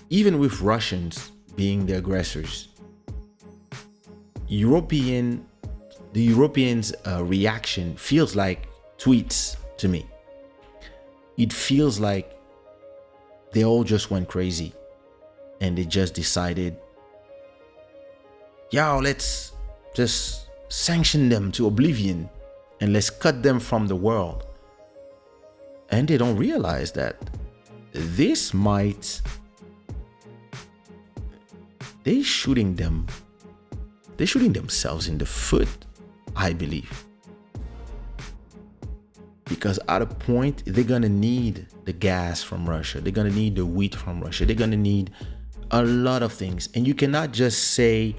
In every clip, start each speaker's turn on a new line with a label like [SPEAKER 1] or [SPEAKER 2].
[SPEAKER 1] even with Russians being the aggressors, European the Europeans' reaction feels like tweets to me. It feels like they all just went crazy and they just decided, yo, let's just sanction them to oblivion and let's cut them from the world. And they don't realize that this might, they're shooting themselves in the foot, I believe. Because at a point, they're gonna need the gas from Russia. They're gonna need the wheat from Russia. They're gonna need a lot of things. And you cannot just say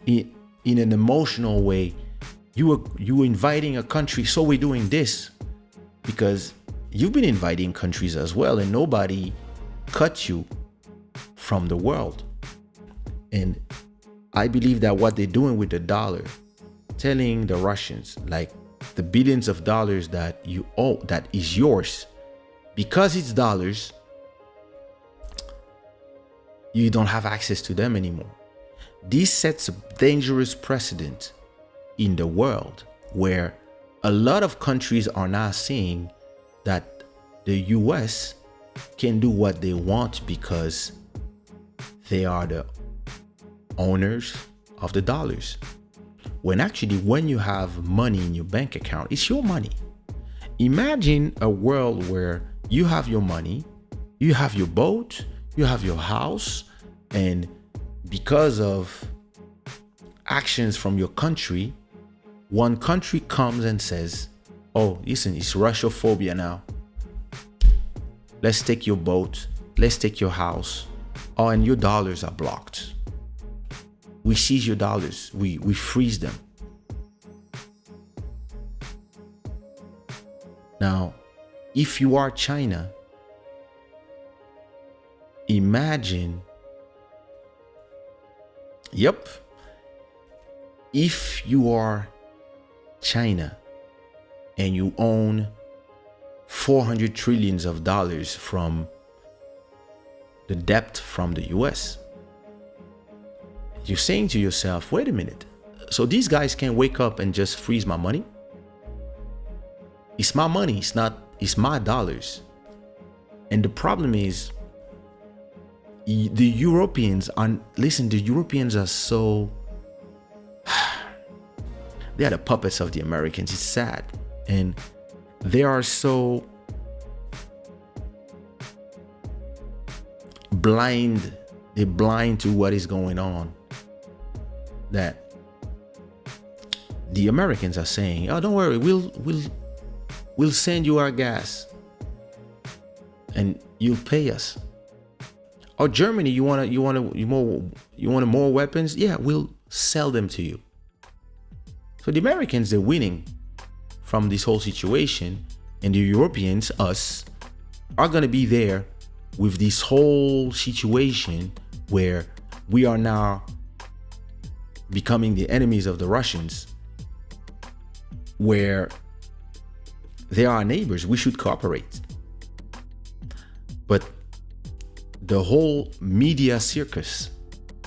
[SPEAKER 1] in an emotional way, you are inviting a country, so we're doing this. Because you've been inviting countries as well, and nobody cut you from the world. And I believe that what they're doing with the dollar, telling the Russians, like, the billions of dollars that you owe, that is yours, because it's dollars, you don't have access to them anymore. This sets a dangerous precedent in the world where a lot of countries are now saying that the US can do what they want because they are the owners of the dollars. When actually, when you have money in your bank account, it's your money. Imagine a world where you have your money, you have your boat, you have your house, and because of actions from your country, one country comes and says, oh, listen, it's Russophobia now. Let's take your boat, let's take your house. Oh, and your dollars are blocked. We seize your dollars. We freeze them. Now, if you are China, imagine, if you are China and you own 400 trillions of dollars from the debt from the US, you're saying to yourself, wait a minute, so these guys can't wake up and just freeze my money? It's my money, it's my dollars. And the problem is, the Europeans are so, they are the puppets of the Americans. It's sad. And they are so blind. They're blind to what is going on, that the Americans are saying, oh, don't worry, we'll send you our gas and you'll pay us. Or Germany, you want more weapons? Yeah, we'll sell them to you. So the Americans, they're winning from this whole situation, and the Europeans, us, are going to be there with this whole situation where we are now becoming the enemies of the Russians, where they are our neighbors. We should cooperate. But the whole media circus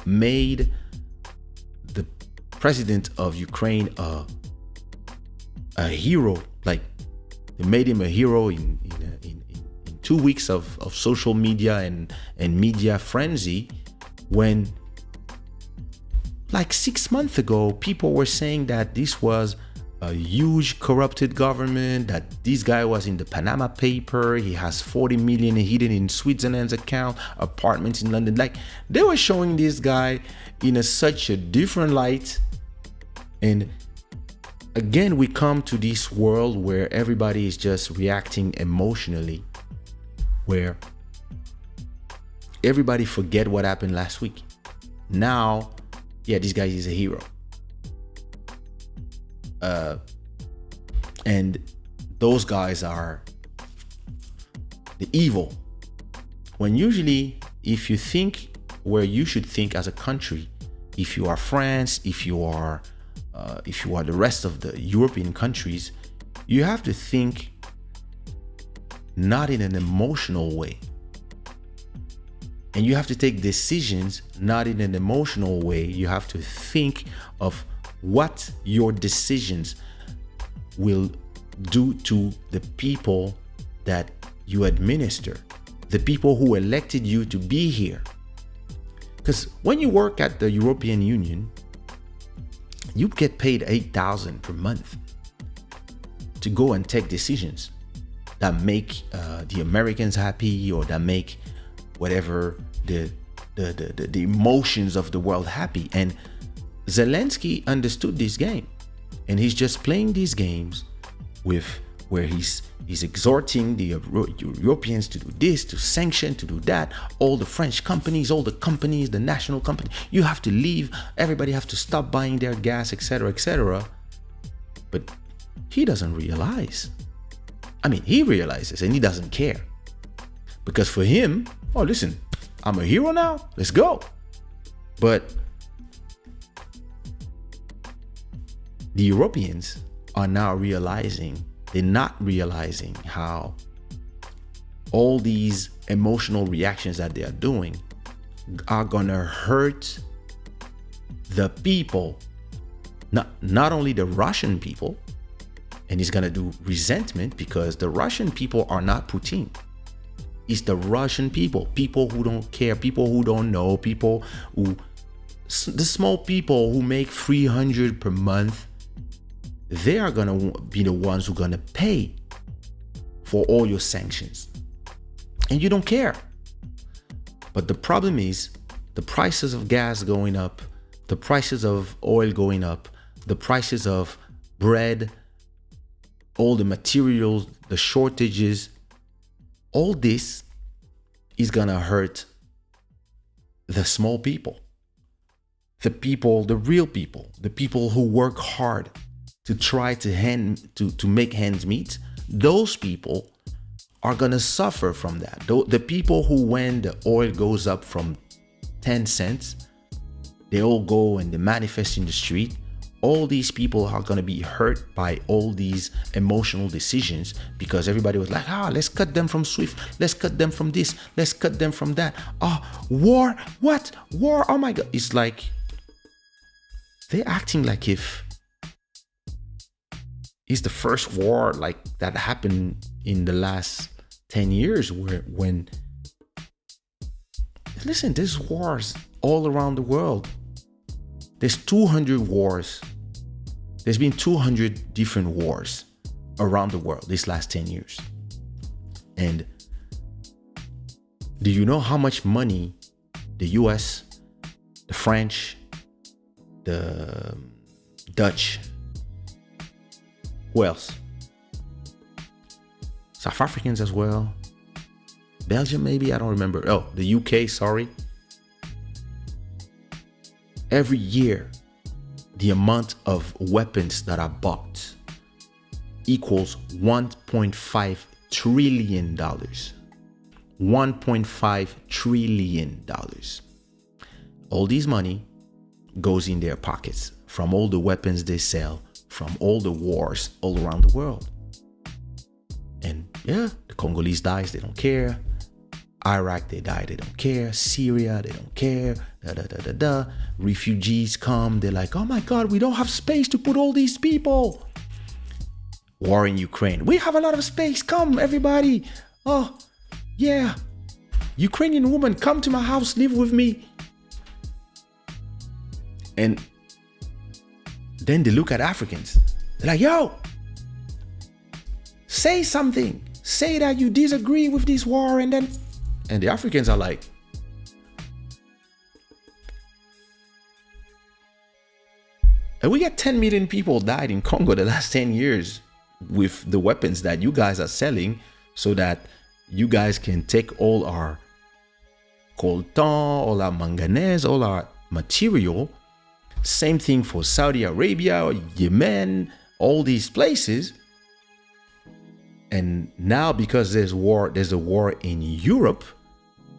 [SPEAKER 1] made the president of Ukraine a hero. Like, they made him a hero in 2 weeks of social media and media frenzy, when like 6 months ago people were saying that this was a huge corrupted government, that this guy was in the Panama paper, he has 40 million hidden in Switzerland's account, apartments in London. Like, they were showing this guy in such a different light. And again, we come to this world where everybody is just reacting emotionally, where everybody forget what happened last week. Now, yeah, this guy is a hero. And those guys are the evil. When usually, if you think where you should think as a country, if you are France, if you are the rest of the European countries, you have to think not in an emotional way. And you have to take decisions not in an emotional way. You have to think of what your decisions will do to the people that you administer, the people who elected you to be here. Because when you work at the European Union, you get paid $8,000 per month to go and take decisions that make the Americans happy, or that make whatever the emotions of the world happy. And Zelensky understood this game, and he's just playing these games with where he's exhorting the Europeans to do this, to sanction, to do that. All the French companies, all the companies, the national company, you have to leave. Everybody have to stop buying their gas, etc., etc. But he doesn't realize. I mean, he realizes and he doesn't care. Because for him, oh, listen, I'm a hero now. Let's go. But the Europeans are now realizing, they're not realizing how all these emotional reactions that they are doing are gonna hurt the people, not only the Russian people, and it's gonna do resentment, because the Russian people are not Putin. It's the Russian people who don't care, people who don't know, people who, the small people who make 300 per month, they are gonna be the ones who are gonna pay for all your sanctions. And you don't care. But the problem is the prices of gas going up, the prices of oil going up, the prices of bread, all the materials, the shortages, all this is gonna hurt the small people, the people, the real people, the people who work hard to try to make ends meet. Those people are gonna suffer from that. The people who, when the oil goes up from 10 cents, they all go and they manifest in the street. All these people are going to be hurt by all these emotional decisions, because everybody was like, let's cut them from SWIFT. Let's cut them from this. Let's cut them from that. War. What? War. Oh my God. It's like they're acting like if it's the first war like that happened in the last 10 years when listen, there's wars all around the world. There's 200 wars. There's been 200 different wars around the world this last 10 years. And do you know how much money the US, the French, the Dutch, who else? South Africans as well. Belgium maybe, I don't remember. Oh, the UK, sorry. Every year, the amount of weapons that are bought equals $1.5 trillion. $1.5 trillion. All this money goes in their pockets from all the weapons they sell, from all the wars all around the world. And yeah, the Congolese dies, they don't care. Iraq, they die, they don't care. Syria, they don't care. Refugees come, they're like, oh my God, we don't have space to put all these people. War in Ukraine, we have a lot of space, come everybody. Oh yeah, Ukrainian woman, come to my house, live with me. And then they look at Africans, they're like, yo, say something, say that you disagree with this war. And the Africans are like, and we got 10 million people died in Congo the last 10 years with the weapons that you guys are selling, so that you guys can take all our coltan, all our manganese, all our material. Same thing for Saudi Arabia, Yemen, all these places. And now because there's a war in Europe,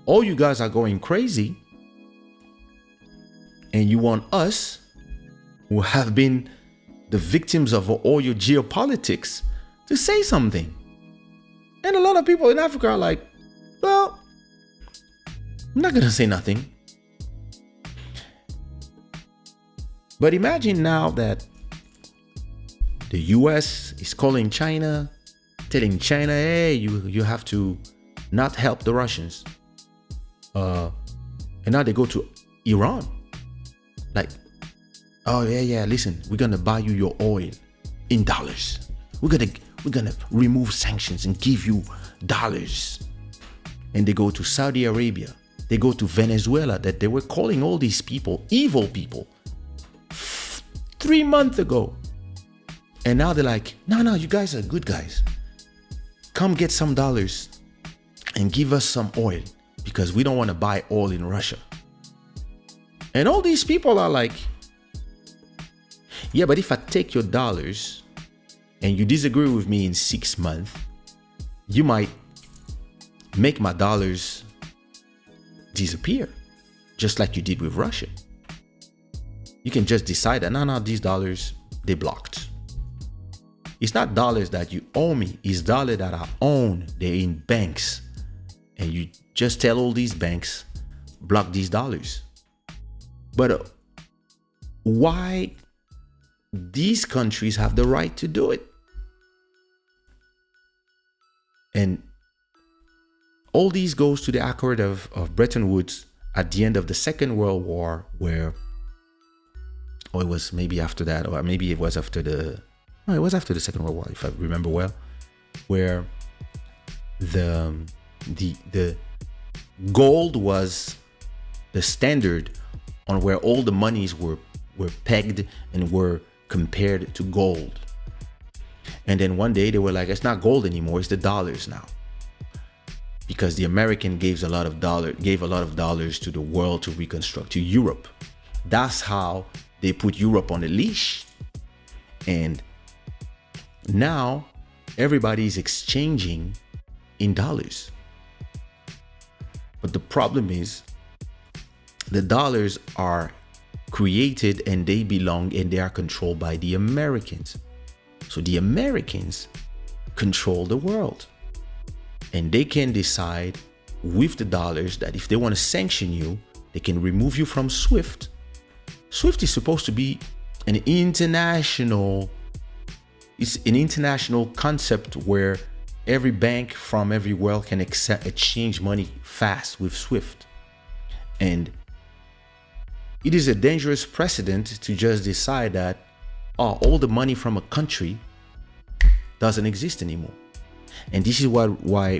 [SPEAKER 1] all you guys are going crazy. And you want us, who have been the victims of all your geopolitics, to say something. And a lot of people in Africa are like, well, I'm not gonna say nothing. But imagine now that the US is calling China, telling China, hey, you have to not help the Russians. And now they go to Iran. Like, oh yeah, listen, we're gonna buy you your oil in dollars. We're gonna remove sanctions and give you dollars. And they go to Saudi Arabia. They go to Venezuela, that they were calling all these people evil people 3 months ago. And now they're like, no, you guys are good guys. Come get some dollars and give us some oil because we don't want to buy oil in Russia. And all these people are like, yeah, but if I take your dollars and you disagree with me in 6 months, you might make my dollars disappear, just like you did with Russia. You can just decide that, no, these dollars, they blocked. It's not dollars that you owe me, it's dollars that I own. They're in banks. And you just tell all these banks, block these dollars. But why these countries have the right to do it? And all these goes to the Accord of Bretton Woods at the end of the Second World War, where, or it was maybe after that, or maybe it was after the, no, it was after the Second World War, if I remember well, where the gold was the standard on where all the monies were pegged and were compared to gold. And then one day they were like, it's not gold anymore, it's the dollars now. Because the American gave a lot of dollars to the world to reconstruct, to Europe. That's how they put Europe on a leash. And now everybody is exchanging in dollars. But the problem is the dollars are created and they belong and they are controlled by the Americans. So the Americans control the world. And they can decide with the dollars that if they want to sanction you, they can remove you from SWIFT. SWIFT is supposed to be an international concept where every bank from every world can exchange money fast with SWIFT. And it is a dangerous precedent to just decide that all the money from a country doesn't exist anymore. And this is why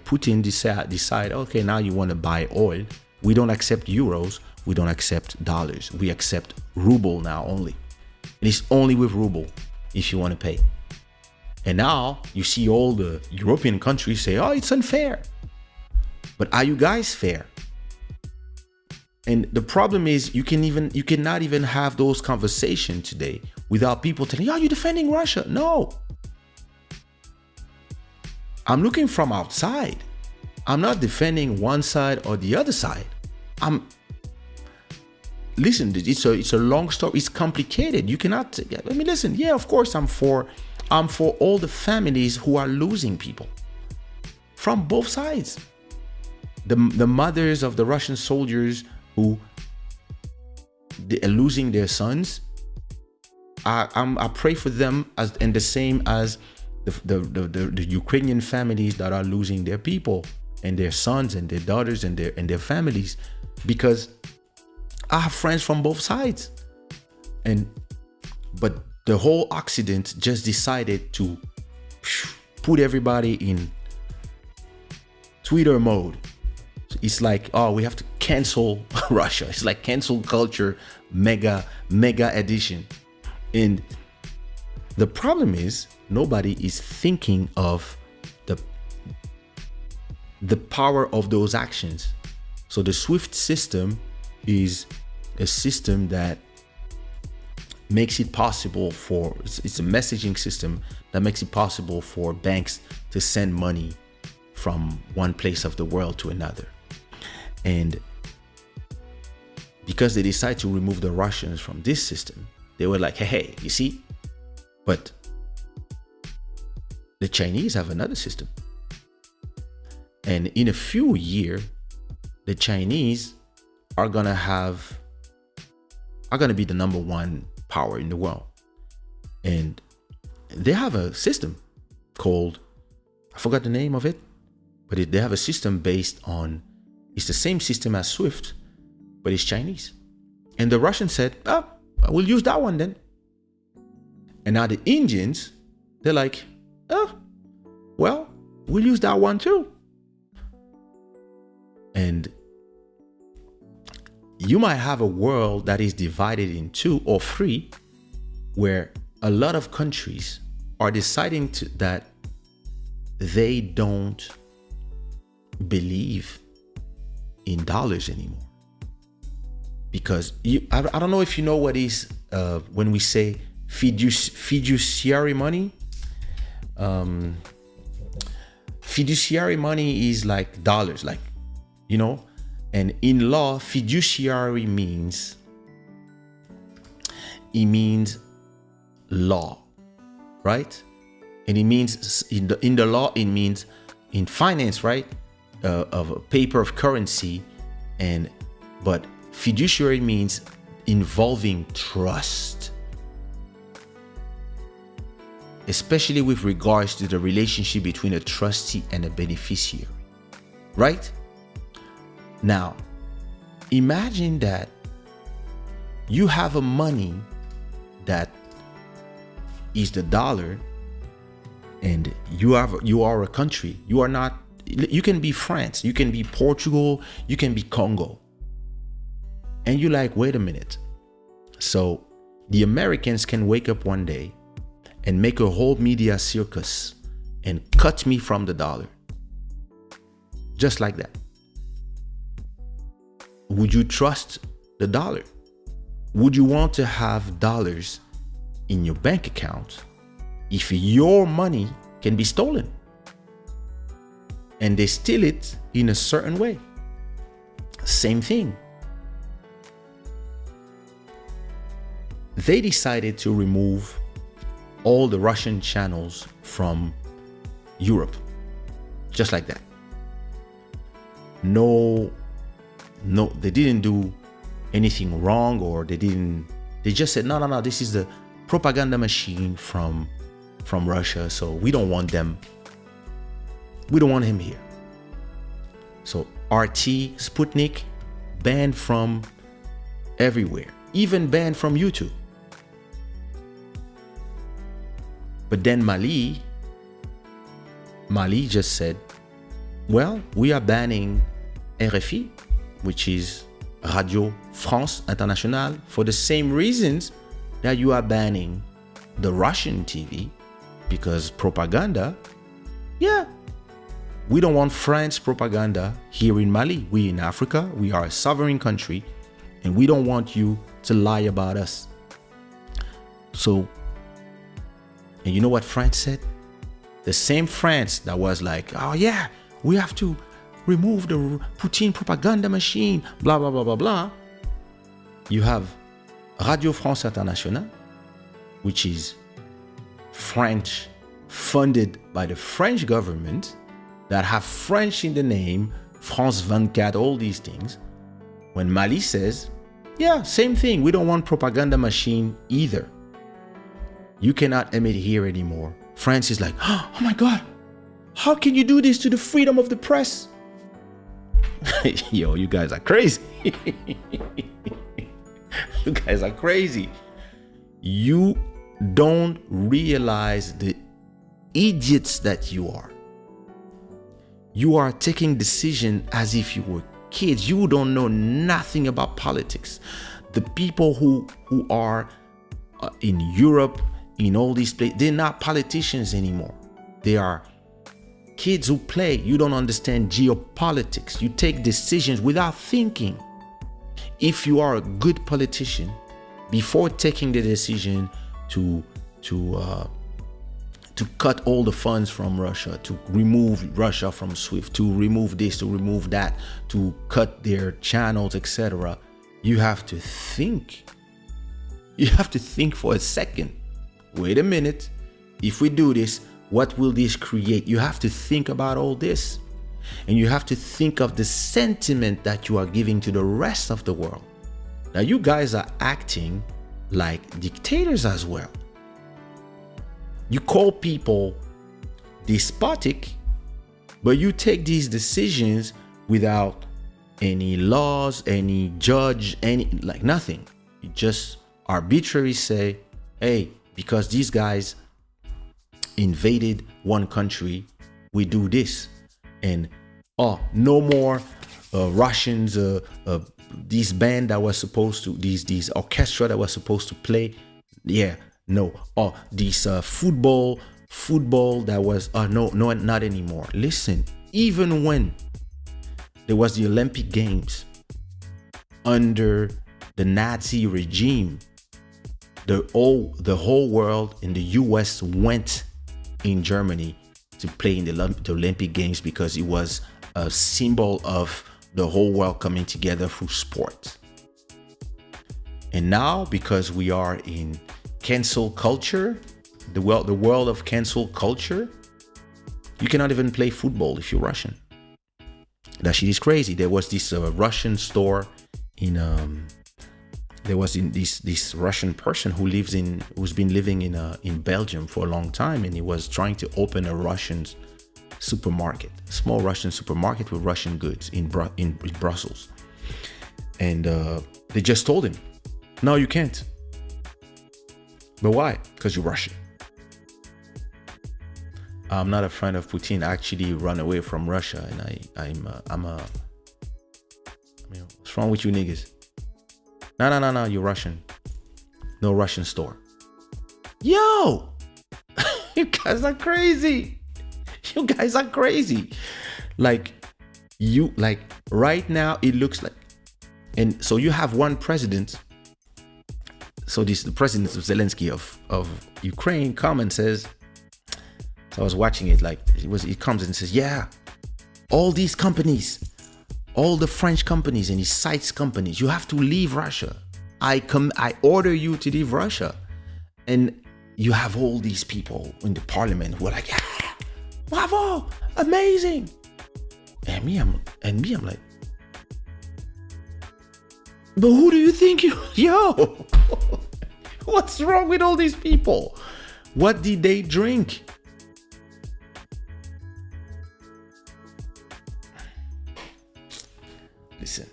[SPEAKER 1] Putin decide, okay, now you want to buy oil. We don't accept euros. We don't accept dollars. We accept ruble now only. And it's only with ruble if you want to pay. And now you see all the European countries say, oh, it's unfair. But are you guys fair? And the problem is you cannot even have those conversations today without people telling you, oh, you're defending Russia. No. I'm looking from outside. I'm not defending one side or the other side. Listen, it's a long story. It's complicated. You cannot, listen, yeah, of course I'm for all the families who are losing people from both sides. The mothers of the Russian soldiers who are losing their sons, I pray for them and the same as the Ukrainian families that are losing their people and their sons and their daughters and their families, because I have friends from both sides. But the whole Occident just decided to put everybody in Twitter mode. It's like, oh, we have to cancel Russia. It's like cancel culture, mega edition. And the problem is nobody is thinking of the power of those actions. So the SWIFT system is a system that makes it possible it's a messaging system that makes it possible for banks to send money from one place of the world to another. And because they decide to remove the Russians from this system, they were like, hey, you see, but the Chinese have another system. And in a few years, the Chinese are gonna be the number one power in the world. And they have a system called, I forgot the name of it, but they have a system based on, it's the same system as Swift, but it's Chinese. And the Russians said, oh, we'll use that one then. And now the Indians, they're like, oh, well, we'll use that one too. And you might have a world that is divided in 2 or 3, where a lot of countries are deciding that they don't believe in dollars anymore. Because I don't know if you know what is when we say fiduciary money. Fiduciary money is like dollars, like, you know, and in law, fiduciary means law, right? And it means in the law, it means in finance, right? Of a paper of currency, but fiduciary means involving trust, especially with regards to the relationship between a trustee and a beneficiary, right? Now, imagine that you have a money that is the dollar, and you are a country. You can be France, you can be Portugal, you can be Congo. And you're like, wait a minute. So the Americans can wake up one day and make a whole media circus and cut me from the dollar. Just like that. Would you trust the dollar? Would you want to have dollars in your bank account if your money can be stolen? And they steal it in a certain way. Same thing. They decided to remove all the Russian channels from Europe. Just like that. No, they didn't do anything wrong, or they just said, no, this is the propaganda machine from Russia, so we don't want them. We don't want him here. So RT, Sputnik, banned from everywhere, even banned from YouTube. But then Mali just said, well, we are banning RFI, which is Radio France Internationale, for the same reasons that you are banning the Russian TV, because propaganda, yeah. We don't want France propaganda here in Mali. We in Africa, we are a sovereign country, and we don't want you to lie about us. So, and you know what France said? The same France that was like, oh yeah, we have to remove the Putin propaganda machine, blah, blah, blah, blah, blah. You have Radio France Internationale, which is French, funded by the French government, that have French in the name, France 24, all these things. When Mali says, yeah, same thing, we don't want propaganda machine either. You cannot emit here anymore. France is like, oh my God, how can you do this to the freedom of the press? Yo, you guys are crazy. You guys are crazy. You don't realize the idiots that you are. You are taking decisions as if you were kids. You don't know nothing about politics. The people who are in Europe, in all these places, they're not politicians anymore. They are kids who play. You don't understand geopolitics. You take decisions without thinking. If you are a good politician, before taking the decision to cut all the funds from Russia, to remove Russia from SWIFT, to remove this, to remove that, to cut their channels, etc., you have to think. You have to think for a second. Wait a minute. If we do this, what will this create? You have to think about all this. And you have to think of the sentiment that you are giving to the rest of the world. Now, you guys are acting like dictators as well. You call people despotic, but you take these decisions without any laws, any judge, like nothing. You just arbitrarily say, hey, because these guys invaded one country, we do this. And no more Russians, these band that was supposed to, these orchestra that was supposed to play, no. This football that was, no, not anymore. Listen, even when there was the Olympic Games under the Nazi regime, the whole world in the US went in Germany to play in the Olympic Games because it was a symbol of the whole world coming together through sport. And now, because we are in cancel culture, the world of cancel culture, you cannot even play football if you're Russian. That shit is crazy. There was this Russian store in there was in this Russian person who's been living in Belgium for a long time, and he was trying to open a Russian supermarket, small Russian supermarket with Russian goods in Brussels. And they just told him, no, you can't. But why? Because you're Russian. I'm not a friend of Putin. I actually run away from Russia, and what's wrong with you niggas? No, you're Russian. No Russian store. Yo, you guys are crazy. You guys are crazy. Like right now it looks like, and so you have one president. So the president of Zelensky of Ukraine comes and says, so I was watching it, like he comes and says, yeah, all these companies, all the French companies, and he cites companies, you have to leave Russia. I order you to leave Russia. And you have all these people in the parliament who are like, yeah, bravo, amazing. And me, I'm like, but who do you think yo, what's wrong with all these people? What did they drink? Listen,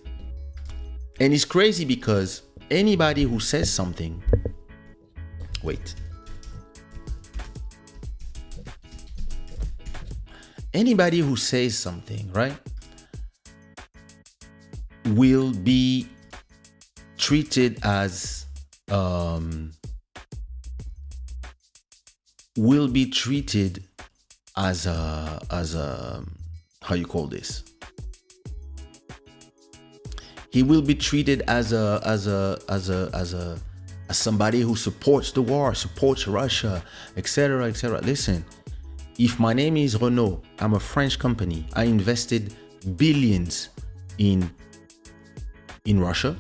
[SPEAKER 1] and it's crazy because anybody who says something, anybody who says something, right, will be treated as how you call this? He will be treated as somebody who supports the war, supports Russia, etc., etc. Listen, if my name is Renault, I'm a French company. I invested billions in Russia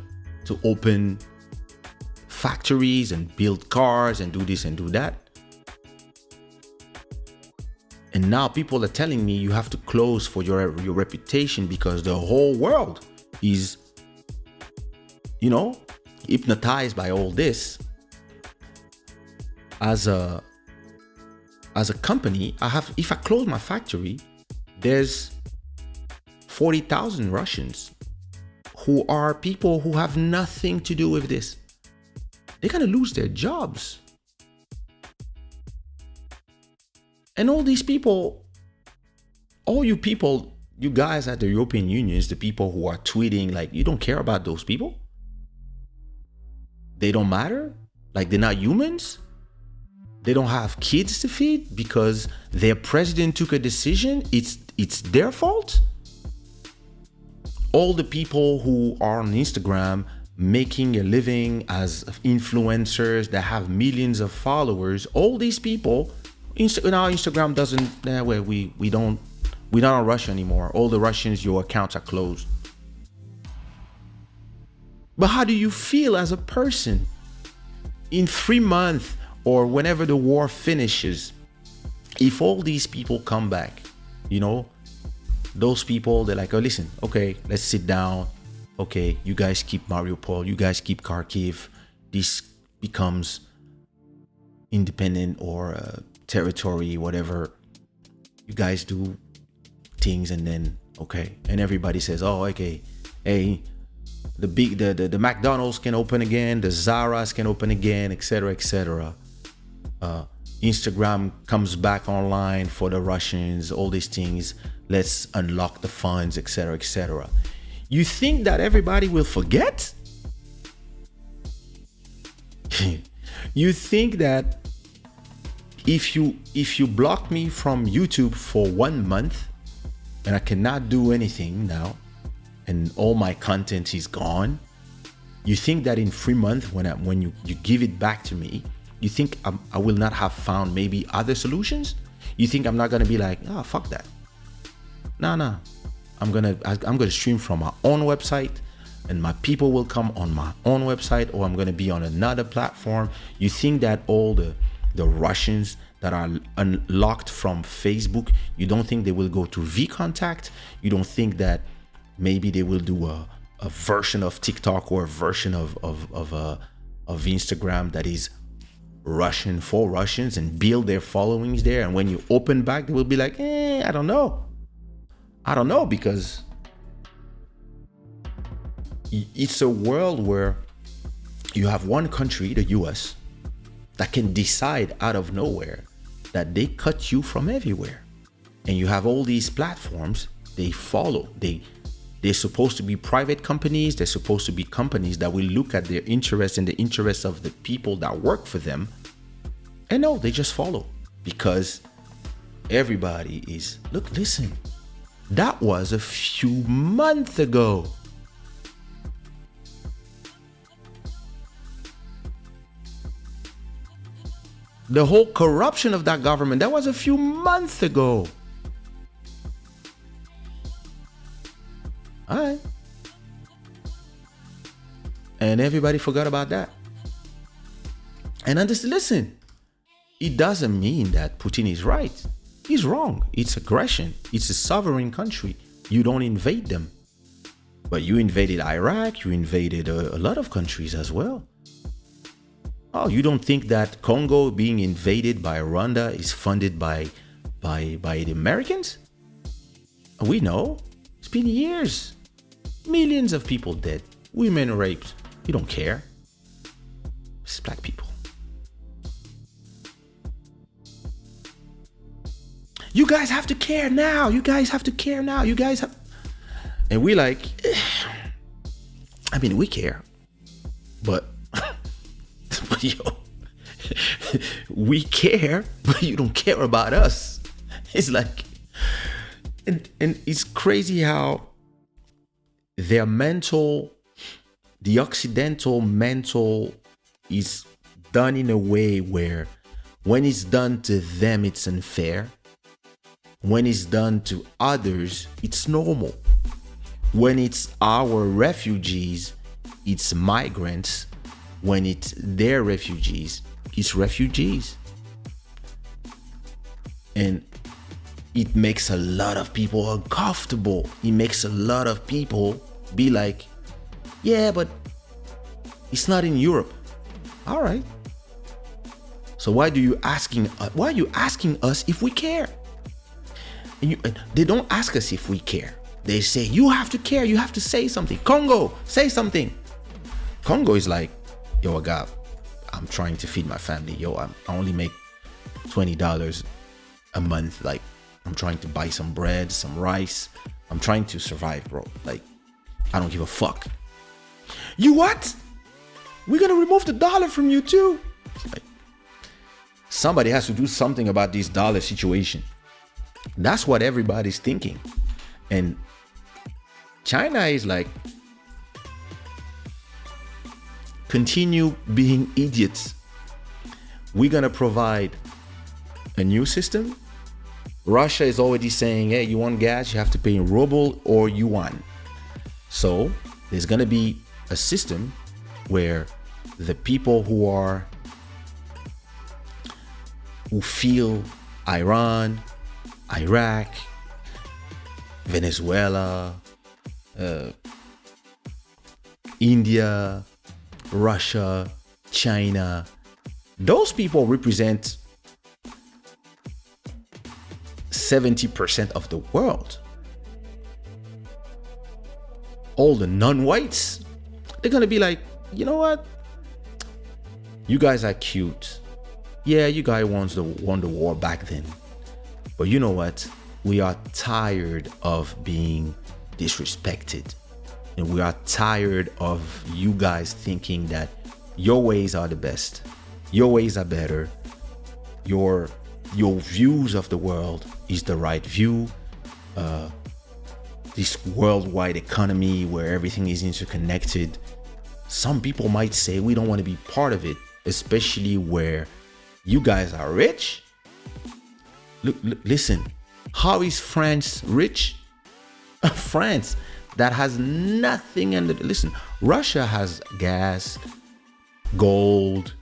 [SPEAKER 1] to open factories and build cars and do this and do that. And now people are telling me you have to close for your reputation because the whole world is, hypnotized by all this. As a company, if I close my factory, there's 40,000 Russians who are people who have nothing to do with this. They're gonna lose their jobs. And all these people, all you people, you guys at the European Union, the people who are tweeting like you don't care about those people. They don't matter. Like they're not humans. They don't have kids to feed because their president took a decision. It's their fault. All the people who are on Instagram making a living as influencers that have millions of followers, all these people, now Instagram doesn't, we're not on Russia anymore. All the Russians, your accounts are closed. But how do you feel as a person in 3 months or whenever the war finishes, if all these people come back, those people, they're like, oh, listen, okay, let's sit down. Okay, you guys keep Mariupol, you guys keep Kharkiv. This becomes independent or territory, whatever. You guys do things, and then okay, and everybody says, oh, okay, hey, the McDonald's can open again, the Zara's can open again, etc., etc. Instagram comes back online for the Russians, all these things. Let's unlock the funds, etc., etc. You think that everybody will forget? You think that if you block me from YouTube for 1 month and I cannot do anything now, and all my content is gone, you think that in 3 months when you give it back to me, you think I will not have found maybe other solutions? You think I'm not gonna be like, oh, fuck that? Nah. I'm gonna stream from my own website, and my people will come on my own website, or I'm gonna be on another platform. You think that all the Russians that are unlocked from Facebook, you don't think they will go to VKontakte? You don't think that maybe they will do a version of TikTok or a version of Instagram that is Russian for Russians and build their followings there? And when you open back, they will be like, I don't know, because it's a world where you have one country, the US, that can decide out of nowhere that they cut you from everywhere. And you have all these platforms, they follow. They're supposed to be private companies. They're supposed to be companies that will look at their interests and the interests of the people that work for them. And no, they just follow, because everybody is, listen, that was a few months ago. The whole corruption of that government, that was a few months ago. All right. And everybody forgot about that. And listen, it doesn't mean that Putin is right. He's wrong. It's aggression. It's a sovereign country. You don't invade them. But you invaded Iraq. You invaded a lot of countries as well. Oh, you don't think that Congo being invaded by Rwanda is funded by the Americans? We know. It's been years. Millions of people dead. Women raped. You don't care. It's black people. You guys have to care now. You guys have to care now. You guys have... And we like... I mean, we care. But yo, we care, but you don't care about us. It's like... And it's crazy how their mental... The Occidental mental is done in a way where when it's done to them, it's unfair. When it's done to others, it's normal. When it's our refugees, it's migrants. When it's their refugees, it's refugees. And it makes a lot of people uncomfortable. It makes a lot of people be like, yeah, but it's not in Europe. All right. So why are you asking us if we care? And they don't ask us if we care. They say, you have to care. You have to say something. Congo, say something. Congo is like, yo, I'm trying to feed my family. Yo, I only make $20 a month. Like, I'm trying to buy some bread, some rice. I'm trying to survive, bro. Like, I don't give a fuck. You what? We're gonna remove the dollar from you too. Like, somebody has to do something about this dollar situation. That's what everybody's thinking. And China is like, continue being idiots. We're gonna provide a new system. Russia is already saying, hey, you want gas, you have to pay in ruble or yuan. So there's gonna be a system where the people who feel Iran, Iraq, Venezuela, India, Russia, China. Those people represent 70% of the world. All the non-whites, they're gonna be like, you know what? You guys are cute. Yeah, you guys won the war back then. But you know what? We are tired of being disrespected. And we are tired of you guys thinking that your ways are the best. Your ways are better. Your views of the world is the right view. This worldwide economy where everything is interconnected. Some people might say we don't want to be part of it, especially where you guys are rich. Look, listen, how is France rich? France that has nothing in it. Listen, Russia has gas, gold,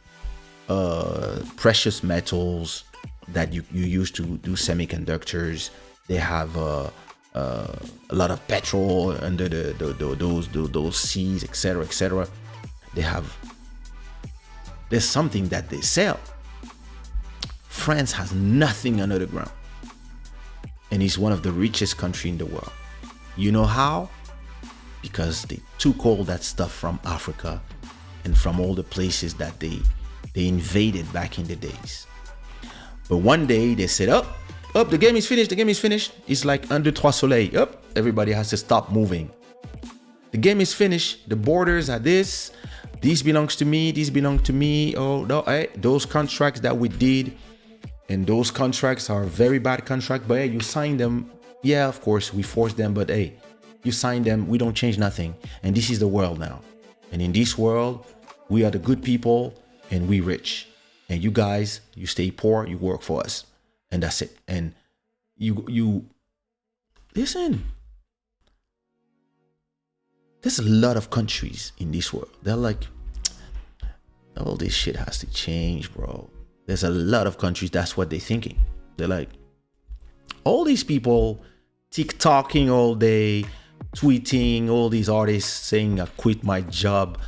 [SPEAKER 1] precious metals that you use to do semiconductors. They have a lot of petrol under those seas, etc., etc. There's something that they sell. France has nothing under the ground, and it's one of the richest countries in the world. You know how? Because they took all that stuff from Africa and from all the places that they invaded back in the days. But one day they said, up, the game is finished. The game is finished. It's like un, deux, trois soleil. Up, everybody has to stop moving. The game is finished. The borders are this. This belongs to me. This belongs to me. Oh no, hey, those contracts that we did, and those contracts are very bad contracts. But hey, you signed them. Yeah, of course we forced them. But hey, you signed them. We don't change nothing. And this is the world now. And in this world, we are the good people and we rich. And you guys, you stay poor. You work for us. And that's it. And you listen. There's a lot of countries in this world. They're like, all this shit has to change, bro. There's a lot of countries. That's what they're thinking. They're like, all these people TikToking all day, tweeting, all these artists saying I quit my job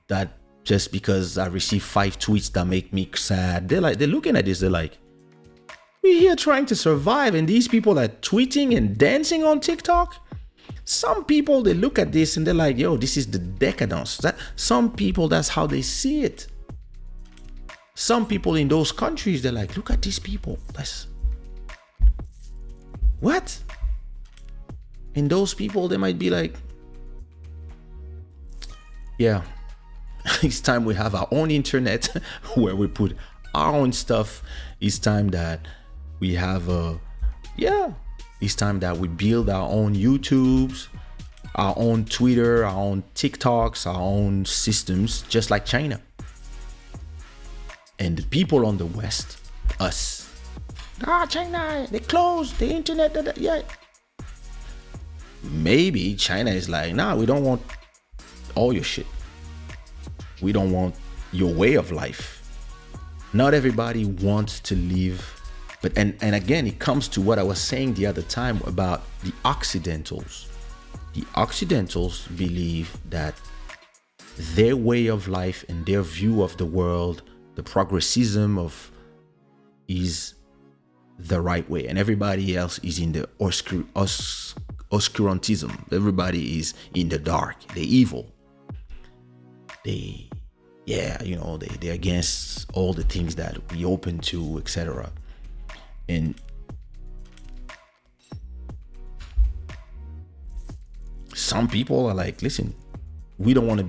[SPEAKER 1] that just because I received 5 tweets that make me sad. They're looking at this. They're like, we're here trying to survive, and these people are tweeting and dancing on TikTok. Some people, they look at this and they're like, yo, this is the decadence. Some people, that's how they see it. Some people in those countries, they're like, look at these people. What? And those people, they might be like, yeah, it's time we have our own internet where we put our own stuff. It's time that we have it's time that we build our own YouTubes, our own Twitter, our own TikToks, our own systems, just like China. And the people on the West, us, China, they closed the internet. Yeah. Maybe China is like, nah, we don't want all your shit. We don't want your way of life. Not everybody wants to live. But and again, it comes to what I was saying the other time about the Occidentals. The Occidentals believe that their way of life and their view of the world, the progressism is the right way, and everybody else is in the oscurantism. Everybody is in the dark. They're evil. They're against all the things that we open to, etc. And some people are like, listen, we don't want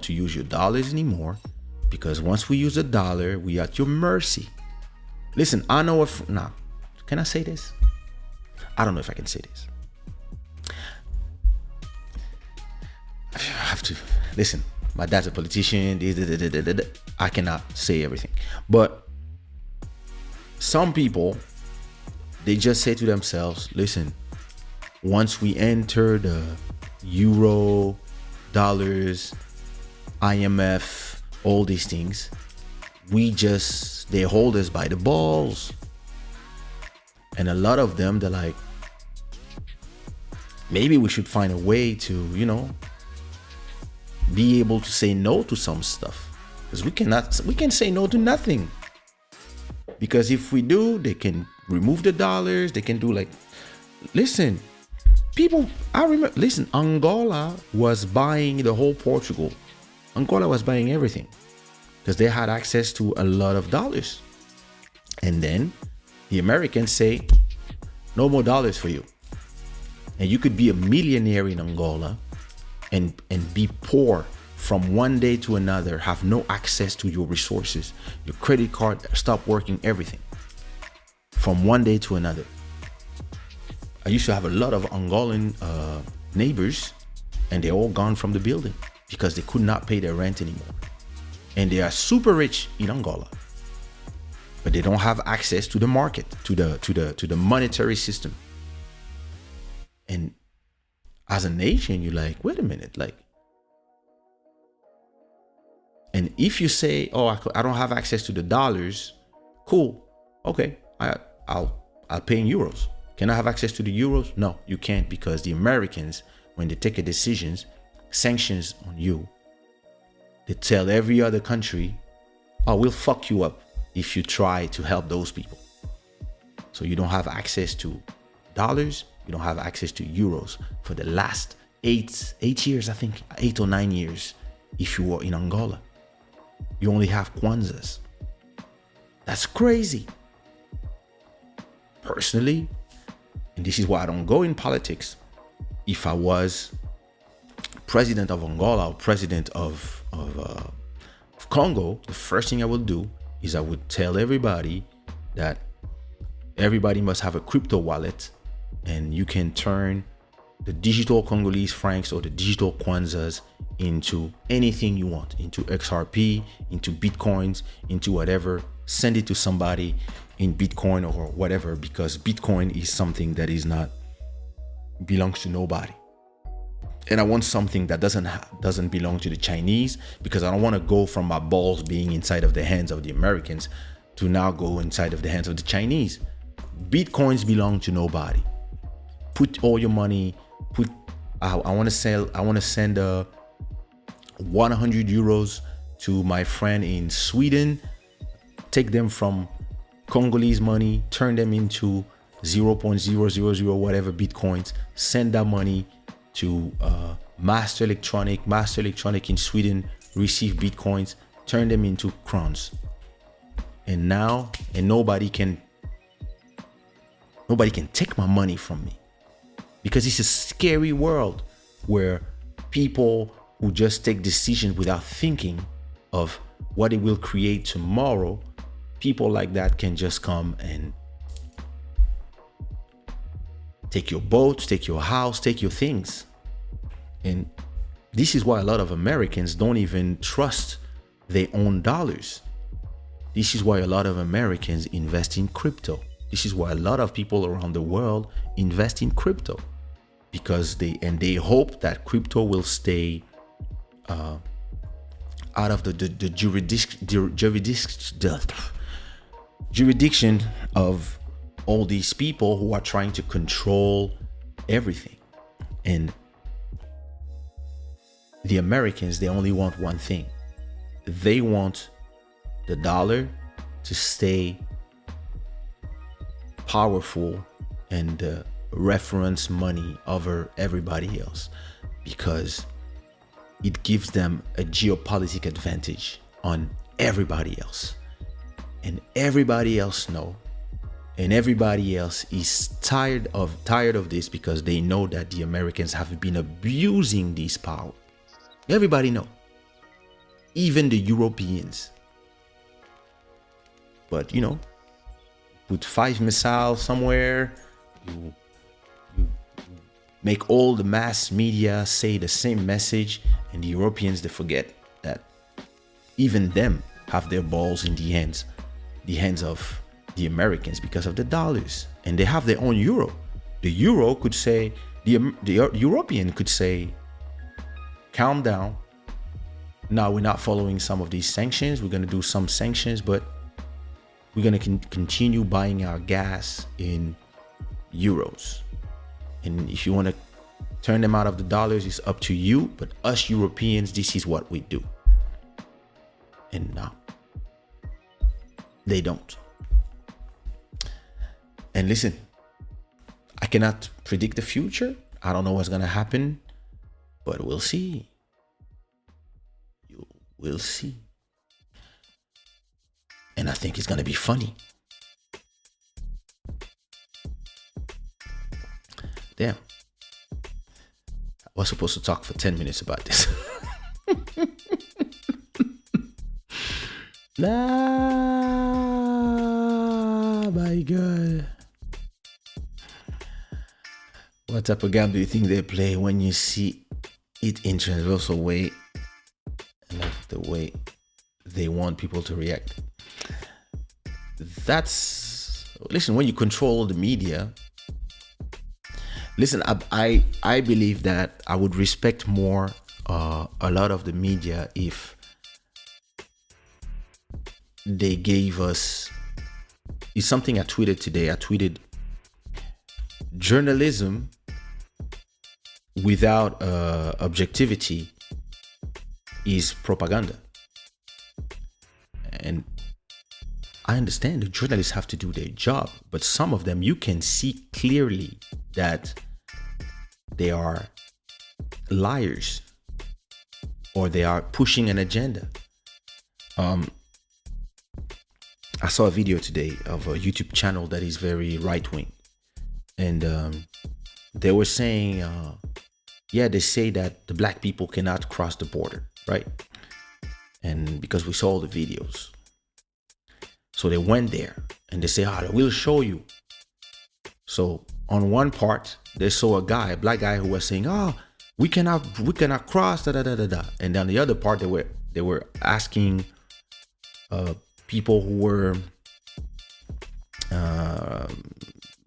[SPEAKER 1] to use your dollars anymore, because once we use a dollar, we are at your mercy. Listen, I know can I say this? I don't know if I can say this. I have to listen. My dad's a politician. I cannot say everything, but some people, they just say to themselves, listen, once we enter the euro, dollars, IMF, all these things, they hold us by the balls. And a lot of them, they're like, maybe we should find a way to, be able to say no to some stuff, because we can say no to nothing, because if we do, they can remove the dollars, they can do like, listen, people, I remember, listen, Angola was buying the whole Portugal. Angola was buying everything because they had access to a lot of dollars. And then the Americans say, no more dollars for you. And you could be a millionaire in Angola and be poor from one day to another, have no access to your resources. Your credit card stop working, everything. From one day to another. I used to have a lot of Angolan neighbors, and they're all gone from the building because they could not pay their rent anymore. And they are super rich in Angola, but they don't have access to the market, to the monetary system. And as a nation, you're like, wait a minute, like, and if you say, oh, I don't have access to the dollars, cool, okay, I'll pay in euros. Can I have access to the euros? No, you can't, because the Americans, when they take a decisions, sanctions on you, they tell every other country, oh, we'll fuck you up if you try to help those people. So you don't have access to dollars, you don't have access to euros for the last 8 years, I think, 8 or 9 years. If you were in Angola, you only have kwanzas. That's crazy. Personally, and this is why I don't go in politics, if I was president of Angola or president of Congo, the first thing I would do is I would tell everybody that everybody must have a crypto wallet, and you can turn the digital Congolese francs or the digital kwanzas into anything you want, into XRP, into Bitcoins, into whatever. Send it to somebody in Bitcoin or whatever, because Bitcoin is something that is not, belongs to nobody. And I want something that doesn't belong to the Chinese, because I don't want to go from my balls being inside of the hands of the Americans to now go inside of the hands of the Chinese. Bitcoins belong to nobody. Put all your money, I want to send 100 euros to my friend in Sweden, take them from Congolese money, turn them into 0.000 whatever Bitcoins, send that money to Master Electronic in Sweden, receive Bitcoins, turn them into crowns. And nobody can take my money from me, because it's a scary world where people who just take decisions without thinking of what it will create tomorrow, people like that can just come and take your boats, take your house, take your things. And this is why a lot of Americans don't even trust their own dollars. This is why a lot of Americans invest in crypto. This is why a lot of people around the world invest in crypto, because they hope that crypto will stay out of the jurisdiction of all these people who are trying to control everything. And the Americans, they only want one thing. They want the dollar to stay powerful and reference money over everybody else, because it gives them a geopolitical advantage on everybody else. And everybody else know, and everybody else is tired of this, because they know that the Americans have been abusing this power. Everybody know, even the Europeans. But put 5 missiles somewhere, you make all the mass media say the same message, and the Europeans, they forget that even them have their balls in the hands of the Americans because of the dollars, and they have their own euro. The euro could say, the European could say, calm down. Now we're not following some of these sanctions. We're going to do some sanctions, but we're going to continue buying our gas in euros. And if you want to turn them out of the dollars is up to you. But us Europeans, this is what we do. And no, they don't. And listen, I cannot predict the future. I don't know what's going to happen, but we'll see. You will see. And I think it's going to be funny. Damn. I was supposed to talk for 10 minutes about this. Ah, my God. What type of game do you think they play when you see it in transversal way, like the way they want people to react? Listen, when you control the media, listen, I believe that I would respect more a lot of the media if they gave us, it's something I tweeted today. I tweeted, journalism without objectivity is propaganda. And I understand the journalists have to do their job, but some of them you can see clearly that they are liars or they are pushing an agenda. I saw a video today of a YouTube channel that is very right-wing, and they were saying, they say that the black people cannot cross the border, right? And because we saw all the videos. So they went there and they say, we'll show you. So on one part, they saw a black guy who was saying, we cannot cross, da da da da da. And on the other part, they were asking people who were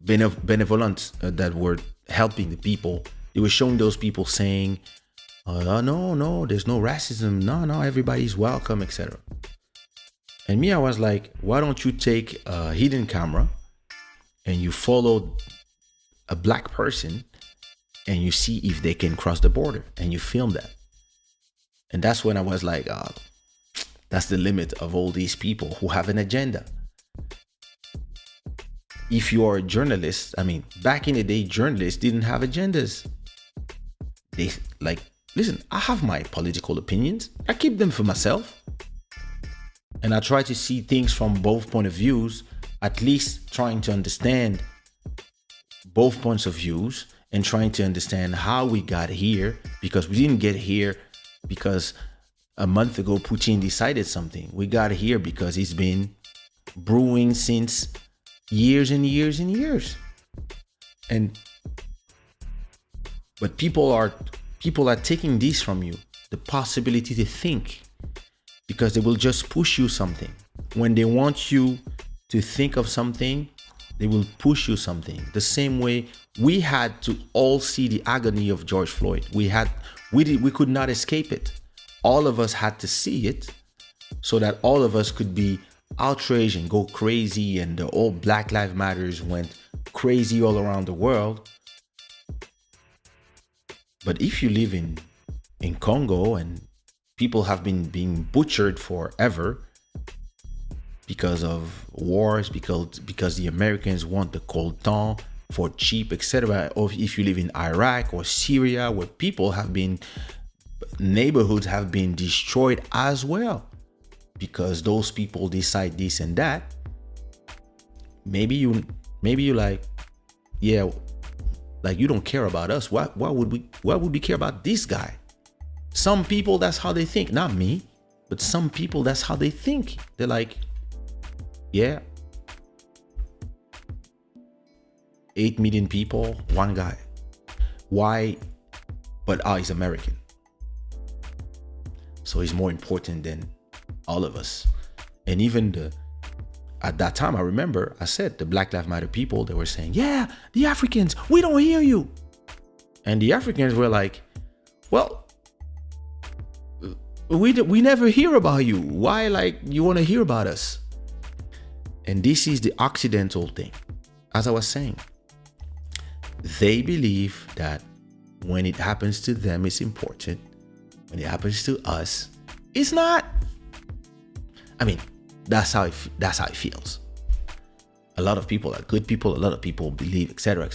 [SPEAKER 1] benevolent, that were helping the people. They were showing those people saying, no, there's no racism. No, everybody's welcome, etc. And me, I was like, why don't you take a hidden camera and you follow a black person and you see if they can cross the border and you film that. And that's when I was like, that's the limit of all these people who have an agenda. If you are a journalist, back in the day, journalists didn't have agendas. Listen, I have my political opinions. I keep them for myself. And I try to see things from both point of views, at least trying to understand both points of views and trying to understand how we got here, because we didn't get here because a month ago Putin decided something. We got here because it's been brewing since years and years and years. But people are taking this from you, the possibility to think, because they will just push you something. When they want you to think of something, they will push you something. The same way we had to all see the agony of George Floyd. We could not escape it. All of us had to see it so that all of us could be outraged and go crazy, and the whole Black Lives Matters went crazy all around the world. But if you live in Congo and people have been being butchered forever because of wars, because the Americans want the coltan for cheap, etc. Or if you live in Iraq or Syria, where neighborhoods have been destroyed as well, because those people decide this and that. Maybe you like, you don't care about us. Why would we care about this guy? Some people, that's how they think. Not me, but some people, that's how they think. They're like, 8 million people, one guy. Why? But he's American, so he's more important than all of us. And even at that time, I remember I said the Black Lives Matter people, they were saying, the Africans, we don't hear you. And the Africans were like, well, we never hear about you. Why, you want to hear about us? And this is the Occidental thing. As I was saying, they believe that when it happens to them, it's important. When it happens to us, it's not. I mean, that's how it feels. A lot of people are good people. A lot of people believe, etc.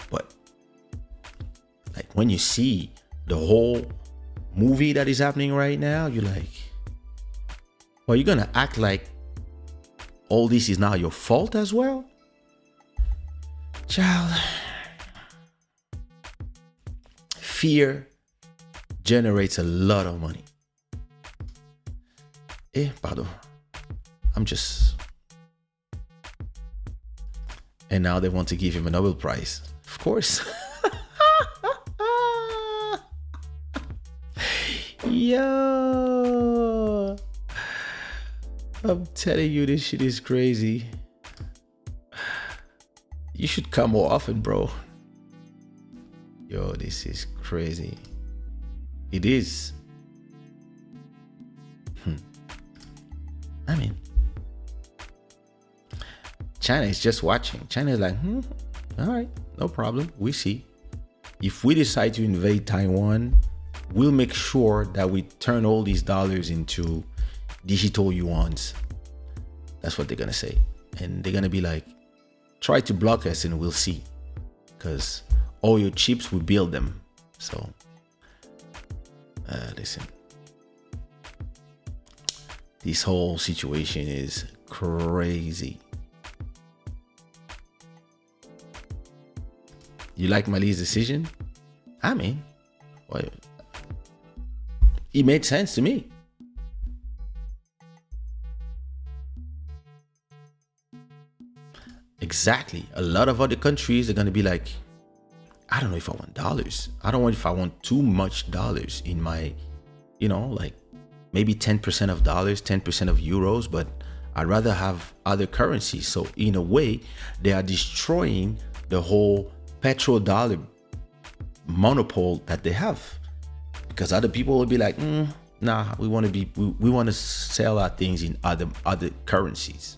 [SPEAKER 1] But like when you see the whole movie that is happening right now, you're like, well, you're gonna act like all this is now your fault as well, child. Fear generates a lot of money. Pardon. And now they want to give him a Nobel Prize. Of course. Yo. I'm telling you, this shit is crazy. You should come more often, bro. Yo, this is crazy. It is. I mean, China is just watching. China is like, all right, no problem. We see. If we decide to invade Taiwan, we'll make sure that we turn all these dollars into digital yuans. That's what they're going to say. And they're going to be like, try to block us and we'll see. Because all your chips, we build them. So, listen. This whole situation is crazy. You like Mali's decision? I mean, well, it made sense to me. Exactly. A lot of other countries are going to be like, I don't know if I want dollars. I don't know if I want too much dollars in my, like maybe 10% of dollars, 10% of euros, but I'd rather have other currencies. So in a way, they are destroying the whole petrodollar monopole that they have, because other people will be like, nah, we want to sell our things in other currencies.